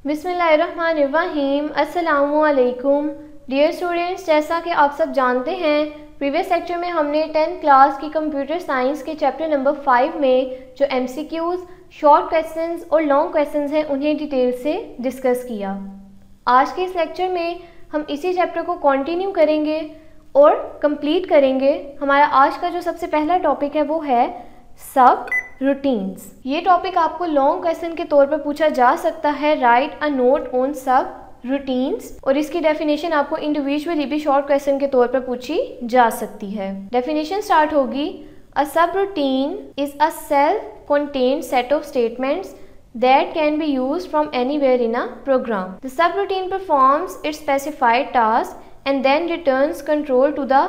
बिस्मिल्लाहिर्रहमानिर्रहीम। अस्सलामुअलैकुम dear students, जैसा कि आप सब जानते हैं प्रीवियस लेक्चर में हमने 10th क्लास की कंप्यूटर साइंस के चैप्टर नंबर 5 में जो MCQs, शॉर्ट क्वेश्चंस और लॉन्ग क्वेश्चंस हैं उन्हें डिटेल से डिस्कस किया। आज के इस लेक्चर में हम इसी चैप्टर को कंटिन्यू करेंगे और कंप्लीट करेंगे। हमारा आज का जो सबसे पहला टॉपिक है वो है सब रूटीन्स। ये टॉपिक आपको लॉन्ग क्वेश्चन के तौर पर पूछा जा सकता है, राइट अ नोट ऑन सब रूटीन्स, और इसकी डेफिनेशन आपको इंडिविजुअली भी शॉर्ट क्वेश्चन के तौर पर पूछी जा सकती है। डेफिनेशन स्टार्ट होगी, अ सब routine is a self contained set of statements that can be used from anywhere in a program. The subroutine performs its specified task and then returns control to the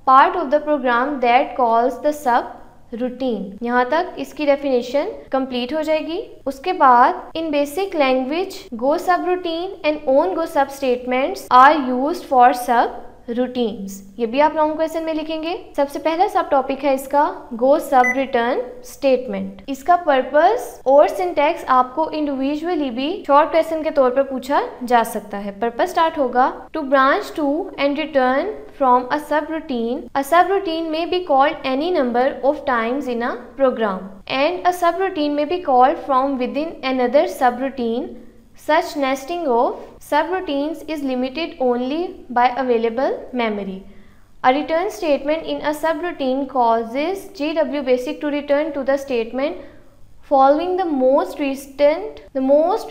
part of the program that calls the subroutine. यहाँ तक इसकी definition complete हो जाएगी। उसके बाद in BASIC language go subroutine and on go sub statements are used for subroutines. ये भी आप लॉन्ग क्वेश्चन में लिखेंगे। सबसे पहला सब टॉपिक है इसका गो सब रिटर्न स्टेटमेंट। इसका पर्पस और सिंटैक्स आपको इंडिविजुअली भी शॉर्ट क्वेश्चन के तौर पर पूछा जा सकता है। पर्पस स्टार्ट होगा to branch to and return from a subroutine. A subroutine may be called any number of times in a program and a subroutine may be called from within another subroutine. Such nesting of subroutines is limited only by available memory. A return statement in a subroutine causes GWBasic to return to the statement following the most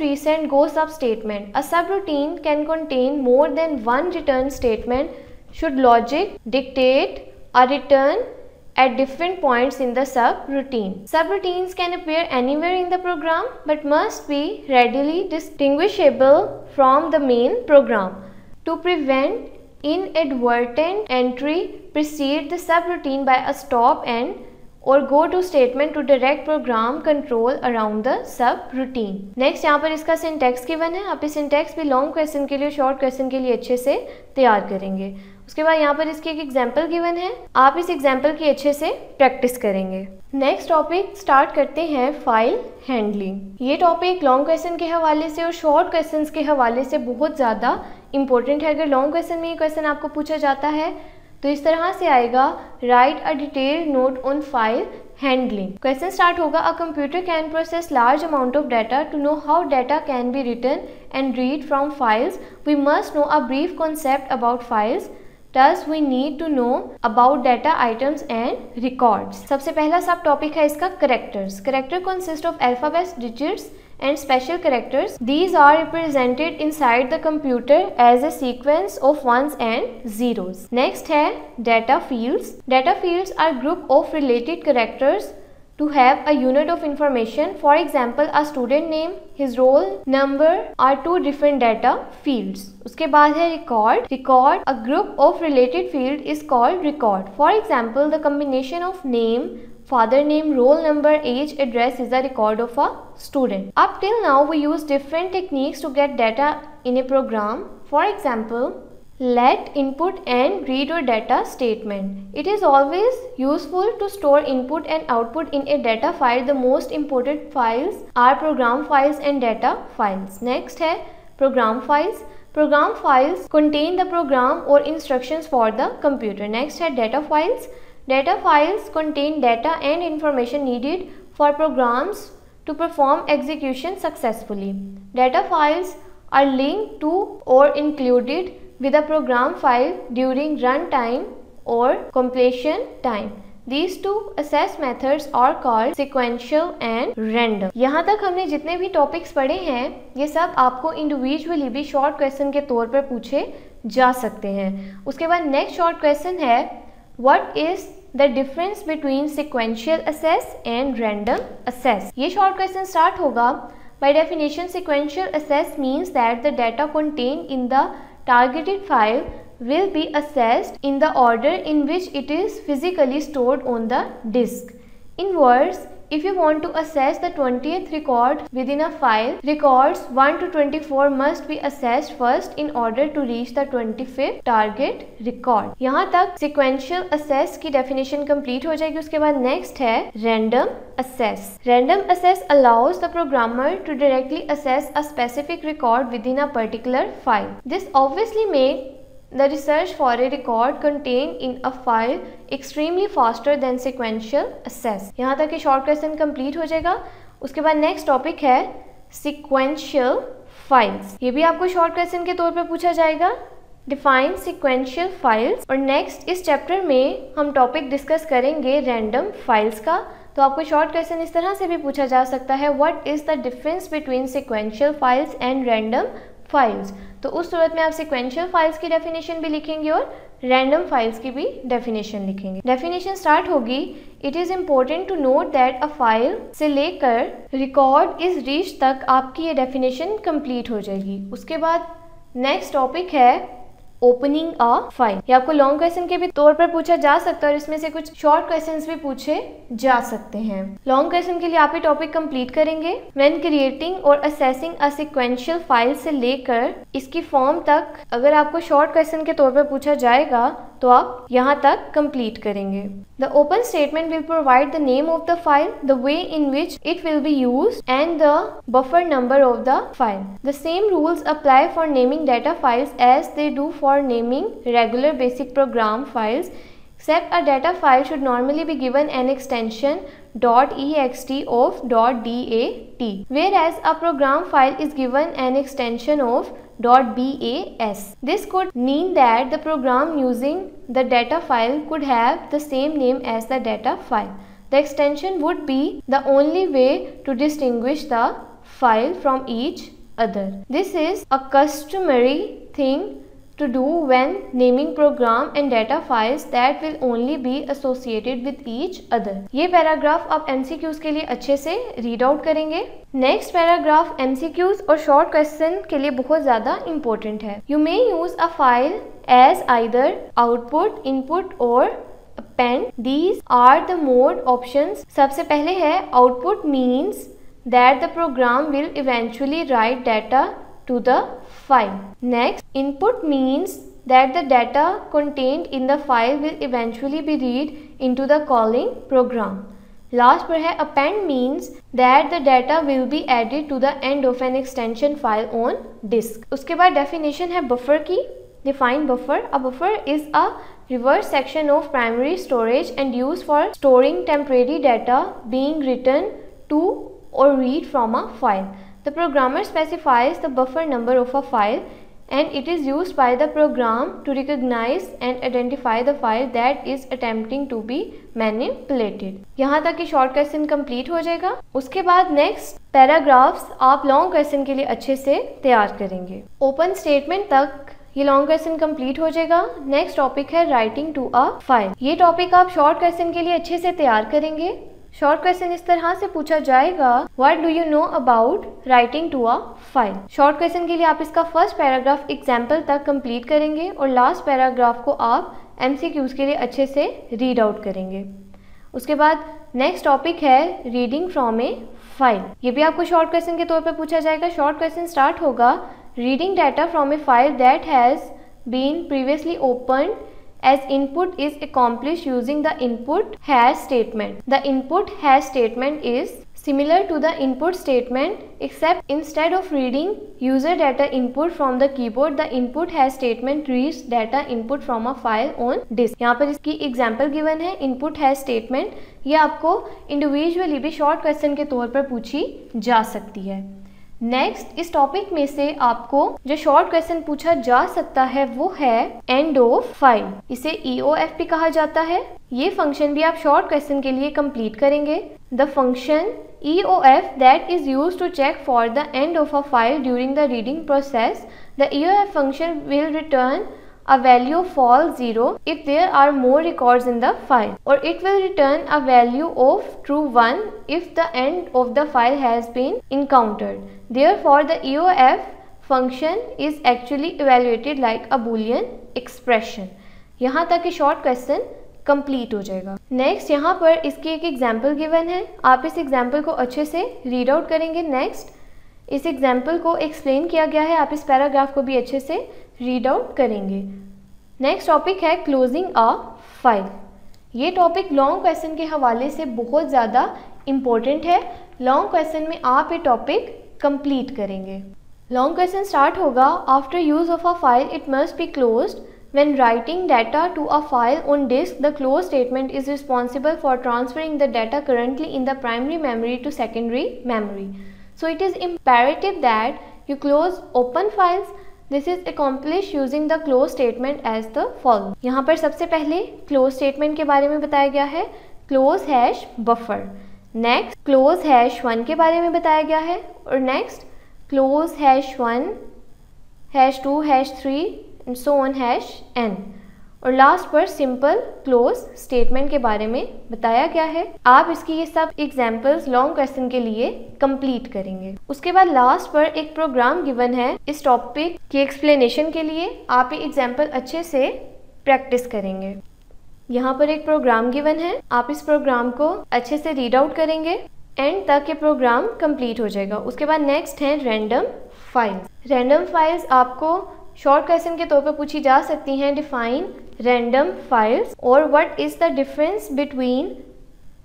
recent go sub statement. A subroutine can contain more than one return statement should logic dictate a return at different points in the subroutine. Subroutines can appear anywhere in the program but must be readily distinguishable from the main program. To prevent inadvertent entry, precede the subroutine by a stop and or go to statement to direct program control around the subroutine. Next यहाँ पर इसका syntax given है। आप इस syntax भी long question के लिए, short question के लिए अच्छे से तैयार करेंगे। उसके बाद यहाँ पर इसकी एक एग्जाम्पल गिवन है, आप इस एग्जाम्पल की अच्छे से प्रैक्टिस करेंगे। नेक्स्ट टॉपिक स्टार्ट करते हैं फाइल हैंडलिंग। ये टॉपिक लॉन्ग क्वेश्चन के हवाले से और शॉर्ट क्वेश्चन के हवाले से बहुत ज़्यादा इंपॉर्टेंट है। अगर लॉन्ग क्वेश्चन में ये क्वेश्चन आपको पूछा जाता है तो इस तरह से आएगा, write a detailed note on file handling. Question start होगा, a computer can process large amount of data. To know how data can be written and read from files we must know a brief concept about files. Thus we need to know about data items and records. सबसे पहला सब topic है इसका characters. Character consist of alphabets, digits and special characters. These are represented inside the computer as a sequence of ones and zeros. Next है data fields. Data fields are group of related characters to have a unit of information. For example, a student name, his roll number are two different data fields. उसके बाद है record. Record, a group of related field is called record. For example, the combination of name, father name, roll number, age, address is a record of a student. Up till now, we use different techniques to get data in a program. For example, let input and read or data statement. It is always useful to store input and output in a data file. The most important files are program files and data files. Next है program files. Program files contain the program or instructions for the computer. Next है data files. Data files contain data and information needed for programs to perform execution successfully. Data files are linked to or included with a program file during runtime or completion time. These two access methods are called sequential and random. यहाँ तक हमने जितने भी topics पढ़े हैं ये सब आपको इंडिविजुअली भी शॉर्ट क्वेश्चन के तौर पर पूछे जा सकते हैं। उसके बाद नेक्स्ट शॉर्ट क्वेश्चन है, what is the difference between sequential assess and random assess. ये शॉर्ट क्वेश्चन स्टार्ट होगा, by definition sequential assess means that the data contained in the targeted file will be assessed in the order in which it is physically stored on the disk. In words, If you want to assess the 20th record within a file, records 1 to 24 must be assessed first in order to reach the 25th target record. यहाँ तक sequential assess की definition complete हो जाएगी। उसके बाद next है random assess. Random assess allows the programmer to directly assess a specific record within a particular file. This obviously makes the research for a record contained in a file extremely faster than sequential assess. यहाँ तक कि short question complete हो जाएगा। उसके बाद next topic है sequential files. ये भी आपको short question के तौर पे पूछा जाएगा। Define sequential files। और next इस chapter में हम topic discuss करेंगे random files का। तो आपको short question इस तरह से भी पूछा जा सकता है, What is the difference between sequential files and random files? तो उस सूरत में आप sequential files की definition भी लिखेंगे और random files की भी definition लिखेंगे। definition start होगी, It is important to note that a file से लेकर record is reached तक आपकी ये definition complete हो जाएगी। उसके बाद next topic है ओपनिंग अ फाइल। ये आपको लॉन्ग क्वेश्चन के भी तौर पर पूछा जा सकता है और इसमें से कुछ शॉर्ट क्वेश्चंस भी पूछे जा सकते हैं। लॉन्ग क्वेश्चन के लिए आप ये टॉपिक कंप्लीट करेंगे। व्हेन क्रिएटिंग और असेसिंग अ सीक्वेंशियल फाइल से लेकर इसकी फॉर्म तक अगर आपको शॉर्ट क्वेश्चन के तौर पर पूछा जाएगा तो आप यहाँ तक कंप्लीट करेंगे। The open statement will provide the name of the file, the way in which it will be used, and the buffer number of the file. The same rules apply for naming data files as they do for naming regular basic program files, except a data file should normally be given an extension .ext of .dat, whereas a program file is given an extension of .bas. This could mean that the program using the data file could have the same name as the data file. The extension would be the only way to distinguish the file from each other. This is a customary thing to do when naming program and data files that will only be associated with each other. ये paragraph आप MCQs के लिए अच्छे से read out करेंगे। Next paragraph MCQs और short question के लिए बहुत ज़्यादा इम्पोर्टेंट है। You may use a file as either output, input or append. These are the mode options. सबसे पहले है output means that the program will eventually write data to the file. Next, input means that the data contained in the file will eventually be read into the calling program. Last पर है append means that the data will be added to the end of an extension file on disk. उसके बाद definition है buffer की। Define buffer. A buffer is a reverse section of primary storage and used for storing temporary data being written to or read from a file. The programmer specifies the buffer number of a file and it is used by the program to recognize and identify the file that is attempting to be manipulated. यहाँ तक कि short question complete हो जाएगा। उसके बाद next paragraphs आप long question के लिए अच्छे से तैयार करेंगे। ओपन स्टेटमेंट तक ये लॉन्ग क्वेश्चन कंप्लीट हो जाएगा। नेक्स्ट टॉपिक है राइटिंग टू अ फाइल। ये टॉपिक आप शॉर्ट क्वेश्चन के लिए अच्छे से तैयार करेंगे। शॉर्ट क्वेश्चन इस तरह से पूछा जाएगा, what do you know about writing to a file. Short question के लिए आप इसका फर्स्ट पैराग्राफ एग्जाम्पल तक कंप्लीट करेंगे और लास्ट पैराग्राफ को आप MCQs के लिए अच्छे से रीड आउट करेंगे। उसके बाद नेक्स्ट टॉपिक है रीडिंग फ्रॉम ए फाइल। ये भी आपको शॉर्ट क्वेश्चन के तौर पे पूछा जाएगा। शॉर्ट क्वेश्चन स्टार्ट होगा, reading data from a file that has been previously open as input is accomplished using the input has statement. The input has statement is similar to the input statement except instead of reading user data input from the keyboard, the input has statement reads data input from a file on disk. यहाँ पर इसकी example given है input has statement। ये आपको individually भी short question के तौर पर पूछी जा सकती है। नेक्स्ट इस टॉपिक में से आपको जो शॉर्ट क्वेश्चन पूछा जा सकता है वो है एंड ऑफ फाइल। इसे EOF भी कहा जाता है। ये फंक्शन भी आप शॉर्ट क्वेश्चन के लिए कंप्लीट करेंगे। The function EOF that is used to check for the end of a file during the reading process. The EOF function will return a value of false 0 if there are more records in the file, or it will return a value of true 1 if the end of the file has been encountered. Therefore, the EOF function is actually evaluated like a boolean expression. यहाँ तक कि short question complete हो जाएगा। Next यहाँ पर इसकी एक example given है, आप इस एग्जाम्पल को अच्छे से रीड आउट करेंगे। नेक्स्ट इस एग्जाम्पल को एक्सप्लेन किया गया है, आप इस पैराग्राफ को भी अच्छे से रीड आउट करेंगे। नेक्स्ट टॉपिक है क्लोजिंग अ फाइल। ये टॉपिक लॉन्ग क्वेश्चन के हवाले से बहुत ज़्यादा इम्पोर्टेंट है। लॉन्ग क्वेश्चन में आप ये टॉपिक कंप्लीट करेंगे। लॉन्ग क्वेश्चन स्टार्ट होगा, after use of a file it must be closed. When writing data to a file on disk, the close statement is responsible for transferring the data currently in the primary memory to secondary memory. So it is imperative that you close open files. This is accomplished using the close statement as the following. यहाँ पर सबसे पहले close statement के बारे में बताया गया है, close hash buffer. Next close hash 1 के बारे में बताया गया है, और next close hash 1, hash 2, hash 3 and so on hash n, और लास्ट पर सिंपल क्लोज स्टेटमेंट के बारे में बताया गया है। आप इसकी ये सब एग्जांपल्स लॉन्ग क्वेश्चन के लिए कंप्लीट करेंगे। उसके बाद लास्ट पर एक प्रोग्राम गिवन है इस टॉपिक की एक्सप्लेनेशन के लिए, आप ये एग्जांपल अच्छे से प्रैक्टिस करेंगे। यहाँ पर एक प्रोग्राम गिवन है, आप इस प्रोग्राम को अच्छे से रीड आउट करेंगे, एंड तक ये प्रोग्राम कंप्लीट हो जाएगा। उसके बाद नेक्स्ट है रैंडम फाइल्स। रैंडम फाइल्स आपको शॉर्ट क्वेश्चन के तौर पर पूछी जा सकती हैं। डिफाइन रैंडम फाइल्स, और what is the difference between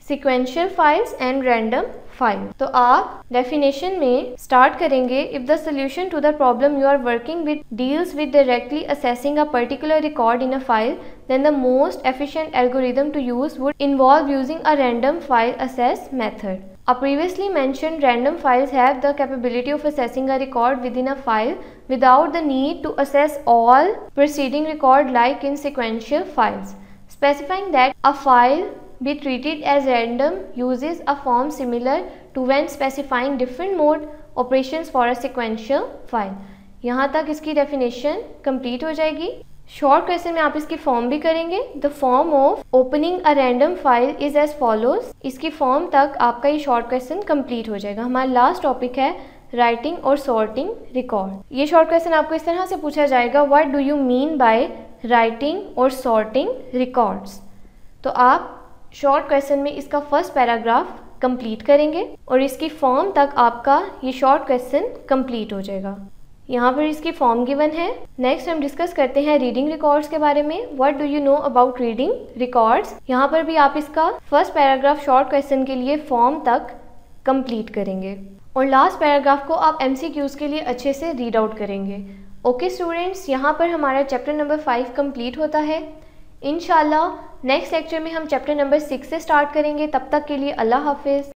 sequential files and random file. तो आप डेफिनेशन में स्टार्ट करेंगे, if the solution to the problem you are working with deals with directly accessing a particular record in a file, then the most efficient algorithm to use would involve using a random file access method. A previously mentioned random files have the capability of accessing a record within a file without the need to access all preceding record like in sequential files. Specifying that a file be treated as random uses a form similar to when specifying different mode operations for a sequential file. यहाँ तक इसकी definition complete हो जाएगी। Short question में आप इसकी form भी करेंगे। The form of opening a random file is as follows. इसकी फॉर्म तक आपका ये शॉर्ट क्वेश्चन कंप्लीट हो जाएगा। हमारा लास्ट टॉपिक है राइटिंग और सॉर्टिंग रिकॉर्ड। ये शॉर्ट क्वेश्चन आपको इस तरह से पूछा जाएगा, what do you mean by writing और सॉर्टिंग रिकॉर्ड्स। तो आप शॉर्ट क्वेश्चन में इसका फर्स्ट पैराग्राफ कंप्लीट करेंगे और इसकी फॉर्म तक आपका ये शॉर्ट क्वेश्चन कंप्लीट हो जाएगा। यहाँ पर इसकी फॉर्म गिवन है। नेक्स्ट हम डिस्कस करते हैं रीडिंग रिकॉर्ड्स के बारे में। What do you know about reading records. यहाँ पर भी आप इसका फर्स्ट पैराग्राफ शॉर्ट क्वेश्चन के लिए फॉर्म तक कंप्लीट करेंगे, और लास्ट पैराग्राफ को आप MCQs के लिए अच्छे से रीड आउट करेंगे। ओके स्टूडेंट्स, यहाँ पर हमारा चैप्टर नंबर 5 कंप्लीट होता है। इंशाल्लाह नेक्स्ट लेक्चर में हम चैप्टर नंबर 6 से स्टार्ट करेंगे। तब तक के लिए अल्लाह हाफिज़।